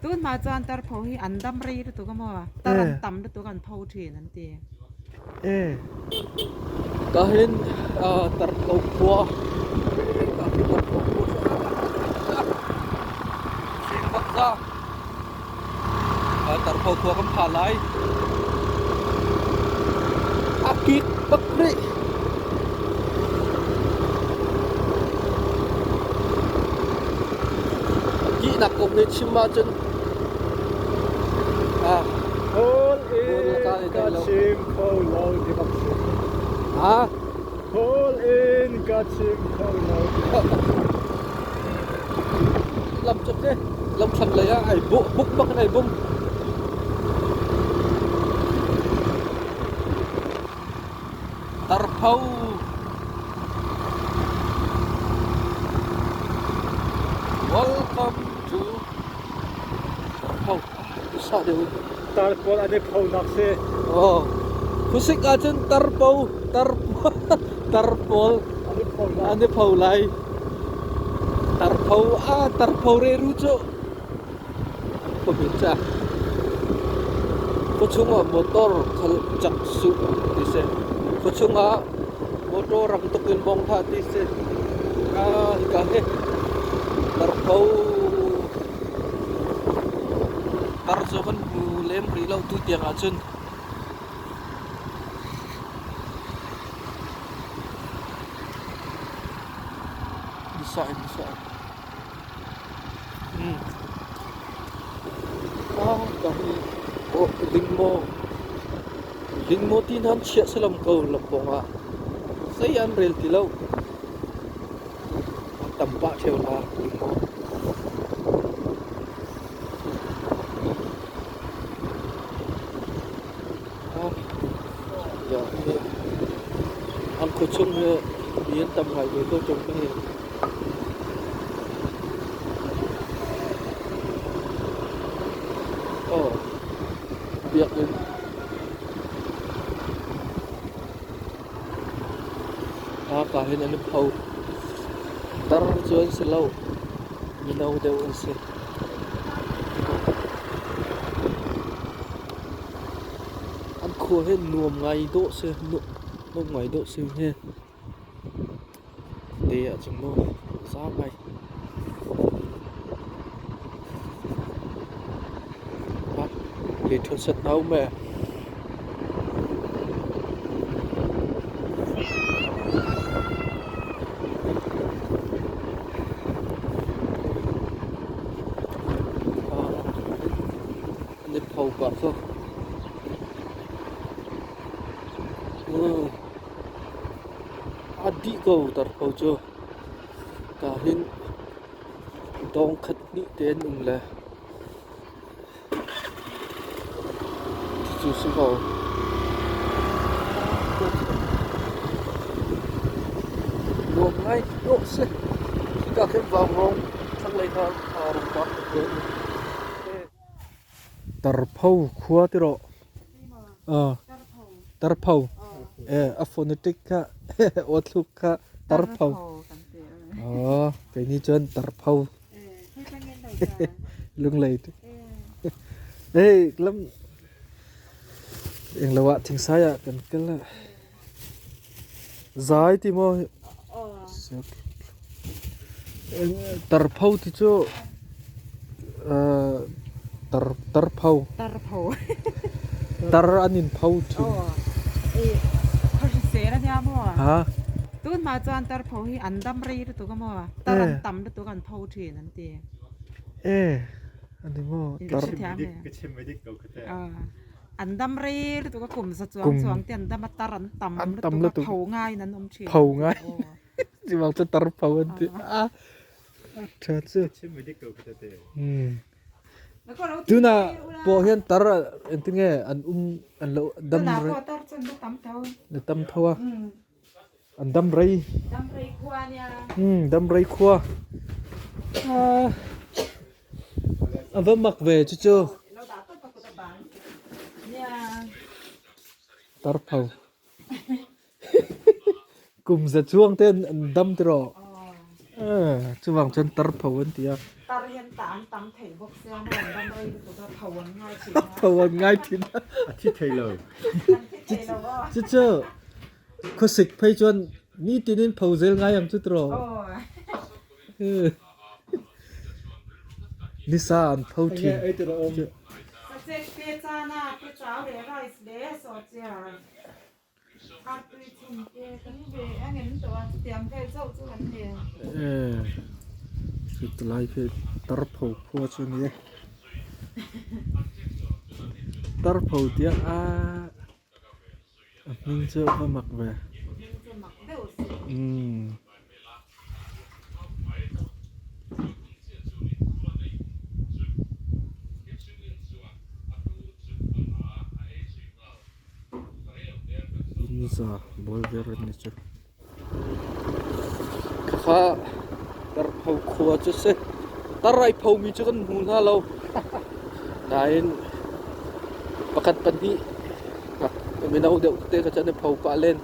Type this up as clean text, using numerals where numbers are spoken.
tuôn mà chọn Tarpho hi ăn đâm rì tụi cái mà taran tắm tụi cái phâu thuyềnนั่นตีkahin Tarpho Khua xin bắt ra Tarpho Khua kan phá lại akik bakri ki nak kom ni chima chen Hol in kachim kolo di baksin. Hol in kachim kolo. Làm chụp đi, làm sẵn lấy ai bộ bốc bắc này bung. Tarpho. Welcome to Tarpho. Sao đây? Tarpho ane putnak se. Khusik aja Tarpho, Tarpho ane pau lai. Tarpho re rujo. Pemirsa, kucunga motor kal jaksu dise. Kucunga motor rang tukin bong hati se. Ikahe Tarpho Tarzo kan bulem rilau tu tiang ajun. Bisa. Kahi lingmo tin han chia salam kau lamponga. Sai an rel tilau. Tampa theo la lingmo. Ang kucung he bien tam hai với cô chồng cái việc đến cả hình anh phâu tar chuan se lo minau deu an se an khua he nuam ngai do se nuam ngai do se he để ở trong nó giá bay bắt để cho sạch nấu mẹ nếp hầu quả không đi cầu Tarpho chưa cả hình đông khất đi đến là chú sư vào luồng ngay độ xe cả cái vào rong thằng lấy thằng rong bát Tarpho Khua tiro Tarpho phonetic ka otluk ka Tarpho cái ní chân Tarpho lưng lầy đây lắm em là vợ chính sai à cần cái là dài thì mà Tarpho thì cho Tarpho tar anin phau thuเขาเสียแล้วเนี่ยมั่วtuôn mà chọn Tarpho hi ăn đâm rì tụi cái mà taran tắm tụi cái phâu thuyềnนั่นตีanh đi mua ăn đâm rì tụi cái cùng sát chuang tiền đâm taran tắm tụi cái phâu ngayนั่นông chị phâu ngay chỉ bảo cho Tarpho anh tí thật sự tu na po hian tar en tinge an lo dam re tam thawa an dam rei khua nia dam rei khua ava mak ve chu Tarpho cùng giật chuông tên an dam tro chu wang chen Tarpho an tia tar hian ta ăn tắm thể bốc xe nó ăn đâm đây tụi ta thầu ăn ngay chỉ phầu ngay thì Thi thầy lời. thể đâu đó chứ chứ có xịt phải chọn ni tin in phầu zel ngay am chút rồi ni sa ăn phầu Nghe thiên ấy từ đó ôm. sẽ bê cha na bê cháu để rice để sọ chả ăn tươi thùng bê cái bê anh em tụi tiệm cái dâu chú anh nè cái lại cái Tarpho Khua cho nghe Tarpho tiếc mình chưa có mặc về Inza bolveran ni chứ khá Tarpho Khua chứ se tarai phau mi chứ kan hun ha lo nain pakat pan hi mình đâu đều te ka chan phau pa lên